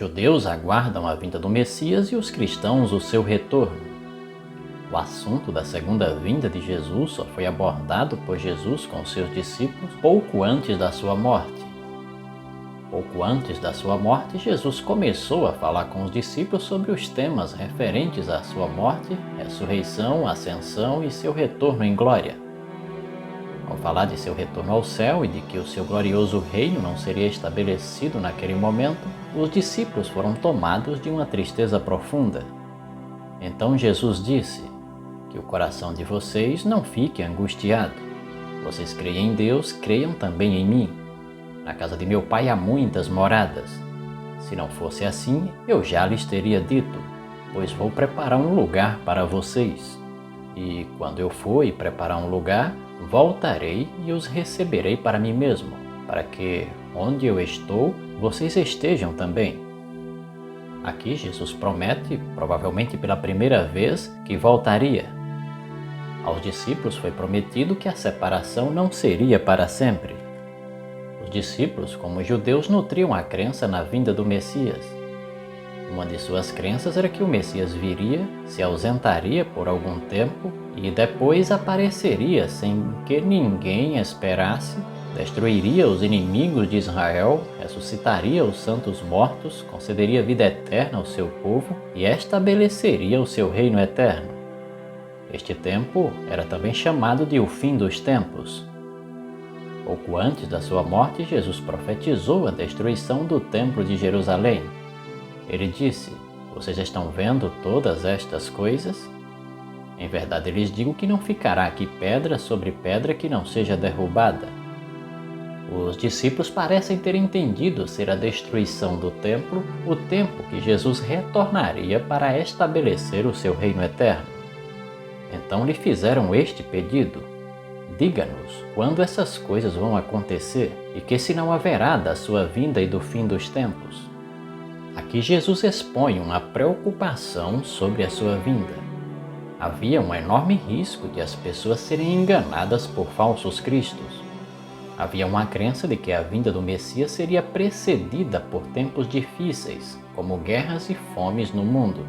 judeus aguardam a vinda do Messias e os cristãos o seu retorno. O assunto da segunda vinda de Jesus só foi abordado por Jesus com seus discípulos pouco antes da sua morte. Pouco antes da sua morte, Jesus começou a falar com os discípulos sobre os temas referentes à sua morte, ressurreição, ascensão e seu retorno em glória. Ao falar de seu retorno ao céu e de que o seu glorioso reino não seria estabelecido naquele momento, os discípulos foram tomados de uma tristeza profunda. Então Jesus disse: que o coração de vocês não fique angustiado. Vocês creem em Deus, creiam também em mim. Na casa de meu Pai há muitas moradas. Se não fosse assim, eu já lhes teria dito, pois vou preparar um lugar para vocês. E quando eu for e preparar um lugar, voltarei e os receberei para mim mesmo, para que, onde eu estou, vocês estejam também. Aqui Jesus promete, provavelmente pela primeira vez, que voltaria. Aos discípulos foi prometido que a separação não seria para sempre. Os discípulos, como judeus, nutriam a crença na vinda do Messias. Uma de suas crenças era que o Messias viria, se ausentaria por algum tempo e depois apareceria sem que ninguém esperasse, destruiria os inimigos de Israel, ressuscitaria os santos mortos, concederia vida eterna ao seu povo e estabeleceria o seu reino eterno. Este tempo era também chamado de o fim dos tempos. Pouco antes da sua morte, Jesus profetizou a destruição do templo de Jerusalém. Ele disse: vocês estão vendo todas estas coisas? Em verdade lhes digo que não ficará aqui pedra sobre pedra que não seja derrubada. Os discípulos parecem ter entendido ser a destruição do templo o tempo que Jesus retornaria para estabelecer o seu reino eterno. Então lhe fizeram este pedido: diga-nos quando essas coisas vão acontecer e que sinal haverá da sua vinda e do fim dos tempos. Aqui Jesus expõe uma preocupação sobre a sua vinda. Havia um enorme risco de as pessoas serem enganadas por falsos cristos. Havia uma crença de que a vinda do Messias seria precedida por tempos difíceis, como guerras e fomes no mundo.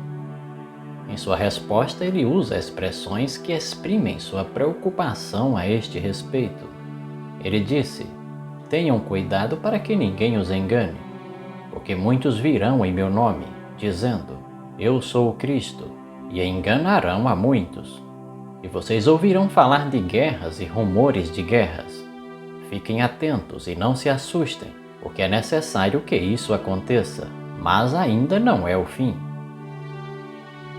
Em sua resposta, ele usa expressões que exprimem sua preocupação a este respeito. Ele disse: tenham cuidado para que ninguém os engane, porque muitos virão em meu nome, dizendo: eu sou o Cristo, e enganarão a muitos. E vocês ouvirão falar de guerras e rumores de guerras. Fiquem atentos e não se assustem, porque é necessário que isso aconteça, mas ainda não é o fim.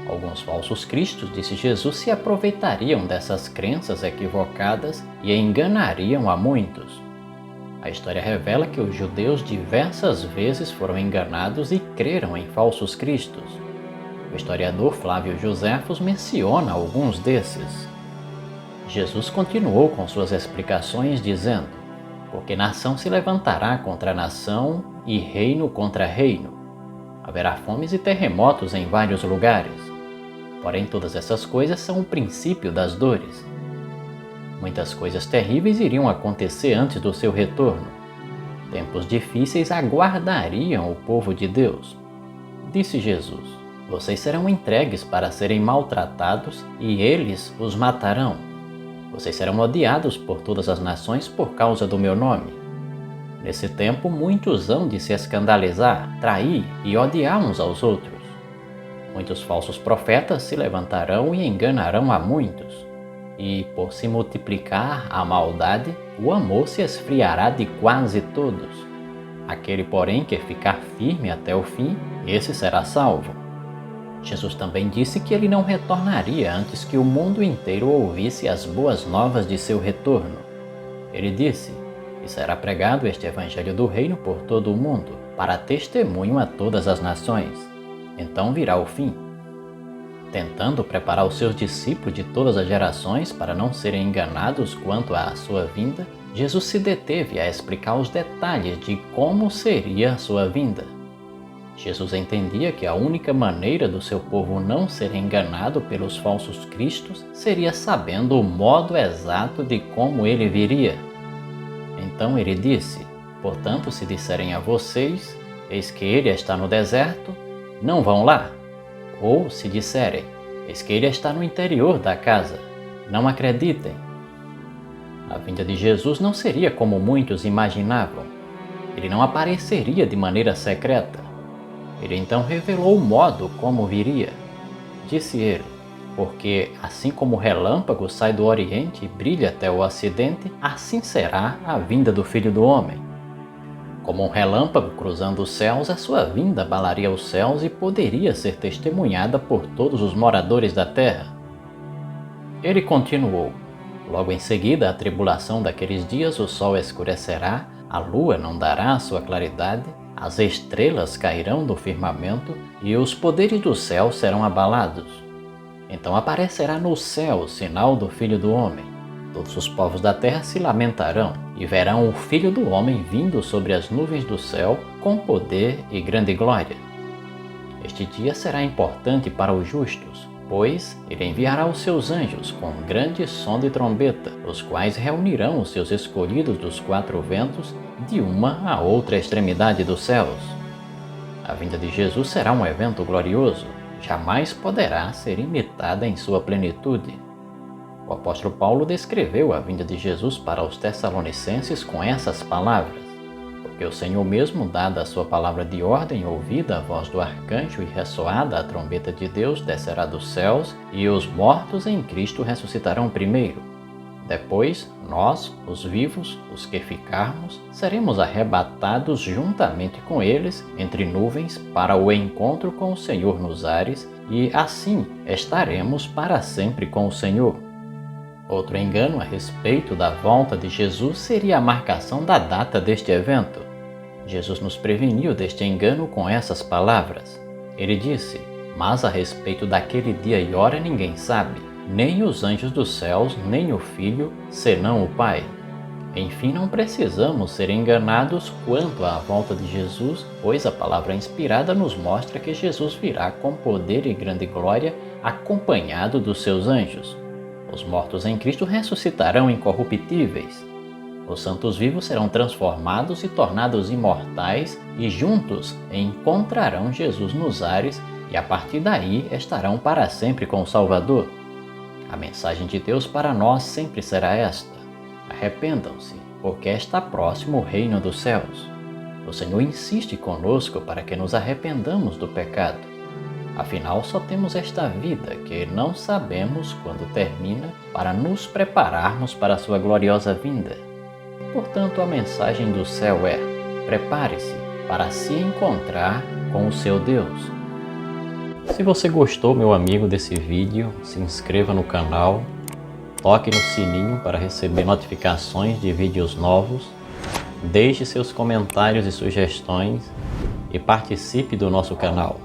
Alguns falsos cristos, disse Jesus, se aproveitariam dessas crenças equivocadas e enganariam a muitos. A história revela que os judeus diversas vezes foram enganados e creram em falsos cristos. O historiador Flávio Joséfos menciona alguns desses. Jesus continuou com suas explicações dizendo: porque nação se levantará contra nação e reino contra reino. Haverá fomes e terremotos em vários lugares. Porém, todas essas coisas são o princípio das dores. Muitas coisas terríveis iriam acontecer antes do seu retorno. Tempos difíceis aguardariam o povo de Deus. Disse Jesus: vocês serão entregues para serem maltratados e eles os matarão. Vocês serão odiados por todas as nações por causa do meu nome. Nesse tempo, muitos hão de se escandalizar, trair e odiar uns aos outros. Muitos falsos profetas se levantarão e enganarão a muitos. E, por se multiplicar a maldade, o amor se esfriará de quase todos. Aquele, porém, que ficar firme até o fim, esse será salvo. Jesus também disse que ele não retornaria antes que o mundo inteiro ouvisse as boas novas de seu retorno. Ele disse: e será pregado este evangelho do reino por todo o mundo, para testemunho a todas as nações. Então virá o fim. Tentando preparar os seus discípulos de todas as gerações para não serem enganados quanto à sua vinda, Jesus se deteve a explicar os detalhes de como seria a sua vinda. Jesus entendia que a única maneira do seu povo não ser enganado pelos falsos cristos seria sabendo o modo exato de como ele viria. Então ele disse: portanto, se disserem a vocês: eis que ele está no deserto, não vão lá. Ou se disserem, eis que ele está no interior da casa, não acreditem. A vinda de Jesus não seria como muitos imaginavam. Ele não apareceria de maneira secreta. Ele então revelou o modo como viria. Disse ele, porque assim como o relâmpago sai do Oriente e brilha até o Ocidente, assim será a vinda do Filho do Homem. Como um relâmpago cruzando os céus, a sua vinda abalaria os céus e poderia ser testemunhada por todos os moradores da terra. Ele continuou, logo em seguida a tribulação daqueles dias, o sol escurecerá, a lua não dará a sua claridade, as estrelas cairão do firmamento e os poderes do céu serão abalados. Então aparecerá no céu o sinal do Filho do Homem. Todos os povos da terra se lamentarão e verão o Filho do Homem vindo sobre as nuvens do céu com poder e grande glória. Este dia será importante para os justos, pois ele enviará os seus anjos com grande som de trombeta, os quais reunirão os seus escolhidos dos 4 ventos de uma a outra extremidade dos céus. A vinda de Jesus será um evento glorioso, jamais poderá ser imitada em sua plenitude. O apóstolo Paulo descreveu a vinda de Jesus para os Tessalonicenses com essas palavras: porque o Senhor mesmo, dada a sua palavra de ordem, ouvida a voz do arcanjo e ressoada a trombeta de Deus, descerá dos céus, e os mortos em Cristo ressuscitarão primeiro. Depois, nós, os vivos, os que ficarmos, seremos arrebatados juntamente com eles entre nuvens para o encontro com o Senhor nos ares, e assim estaremos para sempre com o Senhor. Outro engano a respeito da volta de Jesus seria a marcação da data deste evento. Jesus nos preveniu deste engano com essas palavras. Ele disse: mas a respeito daquele dia e hora ninguém sabe, nem os anjos dos céus, nem o Filho, senão o Pai. Enfim, não precisamos ser enganados quanto à volta de Jesus, pois a palavra inspirada nos mostra que Jesus virá com poder e grande glória, acompanhado dos seus anjos. Os mortos em Cristo ressuscitarão incorruptíveis. Os santos vivos serão transformados e tornados imortais e juntos encontrarão Jesus nos ares e a partir daí estarão para sempre com o Salvador. A mensagem de Deus para nós sempre será esta: arrependam-se, porque está próximo o reino dos céus. O Senhor insiste conosco para que nos arrependamos do pecado. Afinal, só temos esta vida que não sabemos quando termina para nos prepararmos para a sua gloriosa vinda. Portanto, a mensagem do céu é: prepare-se para se encontrar com o seu Deus. Se você gostou, meu amigo, desse vídeo, se inscreva no canal, toque no sininho para receber notificações de vídeos novos, deixe seus comentários e sugestões e participe do nosso canal.